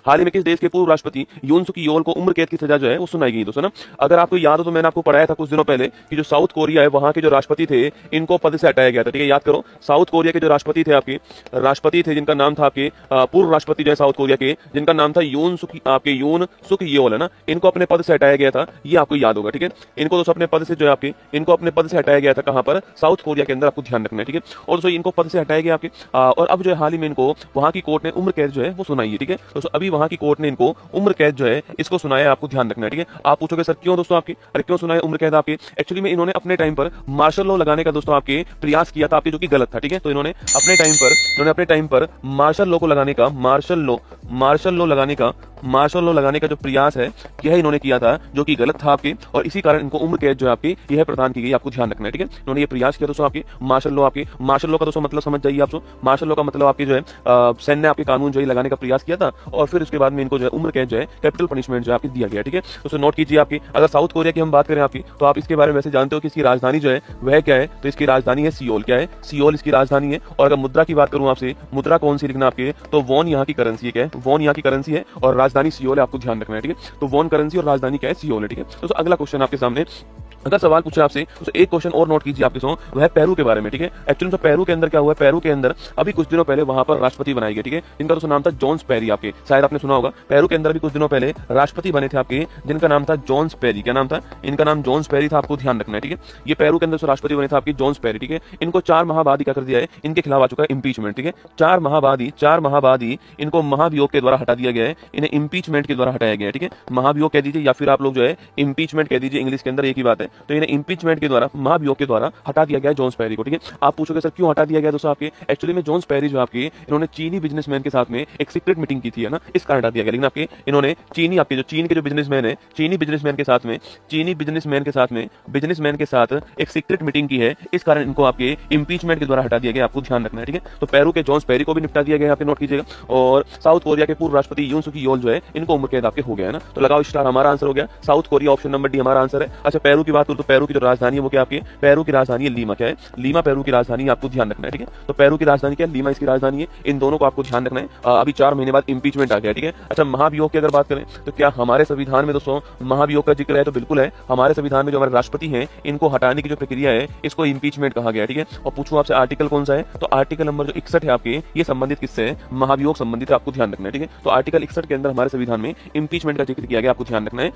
हाल ही में किस देश के पूर्व राष्ट्रपति यून सुकी योल को उम्र कैद की सजा जो है वो सुनाई गई दोस्तों ना। अगर आपको याद हो तो मैंने आपको पढ़ाया था कुछ दिनों पहले कि जो साउथ कोरिया है वहां के जो राष्ट्रपति थे इनको पद से हटाया गया था। ठीक है, याद करो, साउथ कोरिया के जो राष्ट्रपति थे आपके राष्ट्रपति थे जिनका नाम था आपके पूर्व राष्ट्रपति जो है साउथ कोरिया के जिनका नाम था यून सुक येओल है ना, इनको अपने पद से हटाया गया था, ये आपको याद होगा। ठीक है, इनको दोस्तों अपने पद से जो है आपके इनको अपने पद से हटाया गया था, कहां पर, साउथ कोरिया के अंदर, आपको ध्यान रखना है। ठीक है, और दोस्तों इनको पद से हटाया गया आपके और अब जो है हाल ही में इनको वहां की कोर्ट ने उम्र कैद जो है वो सुनाई है। ठीक है, दोस्तों अभी वहां की कोर्ट ने इनको उम्र कैद जो है इसको सुनाया, आपको ध्यान रखना है। ठीक है, आप पूछोगे सर क्यों दोस्तों आपके, अरे क्यों सुनाया उम्र कैद आपके, एक्चुअली में इन्होंने अपने टाइम पर मार्शल लॉ लगाने का दोस्तों आपके प्रयास किया था आपके, जो कि गलत था। ठीक है, तो इन्होंने अपने टाइम पर मार्शल लॉ को लगाने का मार्शल लॉ लगाने का जो प्रयास है यह इन्होंने किया था, जो कि गलत था आपके, और इसी कारण इनको उम्र कैद जो है आपकी यह प्रदान की गई, आपको ध्यान रखना है। ठीक है, इन्होंने ये प्रयास किया दोस्तों आपके मार्शल लॉ का दोस्तों मतलब समझ जाइए आप। मार्शल लॉ का मतलब आपके जो है सैन्य आपके कानून जो है लगाने का प्रयास किया था, और फिर उसके बाद में इनको जो है उम्र कैद जो है कैपिटल पनिशमेंट जो है आपकी दिया गया। ठीक है, तो नोट कीजिए आपकी, अगर साउथ कोरिया की हम बात करें आपकी, तो आप इसके बारे में वैसे जानते हो कि इसकी राजधानी जो है वह क्या है, तो इसकी राजधानी है सियोल। क्या है, सियोल इसकी राजधानी है। और अगर मुद्रा की बात करूं आपसे, मुद्रा कौन सी लिखना आपके, तो वॉन यहाँ की करेंसी है। क्या है, वॉन यहाँ की करेंसी है और राजधानी सियोल है, आपको ध्यान रखना है। ठीक है, तो वॉन करेंसी और राजधानी क्या है, सियोल है। ठीक है, तो अगला क्वेश्चन आपके सामने, अगर सवाल पूछे आपसे तो एक क्वेश्चन और नोट कीजिए आपके सो, वह पेरू के बारे में। ठीक है, एक्चुअली तो पेरू के अंदर क्या हुआ है, पेरू के अंदर अभी कुछ दिनों पहले वहां पर राष्ट्रपति बनाए गए। ठीक है, इनका तो नाम था जॉन्स पेरी, आपके शायद आपने सुना होगा। पेरू के अंदर भी कुछ दिनों पहले राष्ट्रपति बने थे आपके, जिनका नाम था जॉन्स पेरी। क्या नाम था, इनका नाम जॉन्स पेरी था, आपको ध्यान रखना है। ठीक है, ये पेरू के अंदर से राष्ट्रपति बने थे आपके जॉन्स पेरी। ठीक है, इनको 4 माह बाद ही क्या कर दिया है, इनके खिलाफ आ चुका है इंपीचमेंट। ठीक है, 4 माह बाद ही इनको महाभियोग के द्वारा हटा दिया गया है, इन्हें इंपीचमेंट के द्वारा हटाया गया है। ठीक है, महाभियोग कह दीजिए या फिर आप लोग जो है इंपीचमेंट कह दीजिए, इंग्लिश के अंदर एक ही बात है। तो इन्हें इंपीचमेंट के द्वारा, महाभियोग के द्वारा हटा दिया गया जॉन्स पेरी को। ठीक है, आप पूछोगे सर क्यों हटा दिया गया दोस्तों आपके, एक्चुअली में जॉन्स पेरी जो आपके इन्होंने चीनी बिजनेसमैन के साथ में एक सीक्रेट मीटिंग की थी है ना, इस कारण हटा दिया गया। लेकिन आपके इन्होंने चीन के जो बिजनेसमैन है, चीनी बिजनेसमैन के साथ एक सीक्रेट मीटिंग की है, इस कारण इनको आपके इंपीचमेंट के द्वारा हटा दिया गया, आपको ध्यान रखना है। ठीक है, तो पेरू के जॉन्स पेरी को भी निपटा दिया गया, आपके नोट कीजिएगा। और साउथ कोरिया के पूर्व राष्ट्रपति यून सुकी योल जो है इनको उम्र कैद आपके हो गया है ना, तो लगाओ स्टार, हमारा आंसर हो गया south Korea, option number D हमारा आंसर है। अच्छा, पेरू की बात करूं तो पेरू की जो राजधानी है वो क्या आपकी, पेरू की राजधानी है लीमा। क्या है, लीमा पेरू की राजधानी, आपको ध्यान रखना है। ठीक है, तो पेरू की राजधानी क्या है, लीमा इसकी राजधानी है, इन दोनों को आपको ध्यान रखना है। अभी 4 महीने बाद इंपीचमेंट आ गया। ठीक है, अच्छा, महाभियोग की अगर बात करें तो क्या हमारे संविधान में दोस्तों महाभियोग का जिक्र है, तो बिल्कुल है। हमारे संविधान में जो हमारे राष्ट्रपति हैं इनको हटाने की जो प्रक्रिया है इसको इंपीचमेंट कहा गया। ठीक है, और पूछूं आपसे आर्टिकल कौन सा है, तो आर्टिकल नंबर जो 61 है आपके, ये संबंधित किससे है, महाभियोग संबंधित है, आपको ध्यान रखना है। ठीक है, तो आर्टिकल 61 के अंदर हमारे संविधान में इंपीचमेंट का जिक्र किया गया, आपको ध्यान रखना है।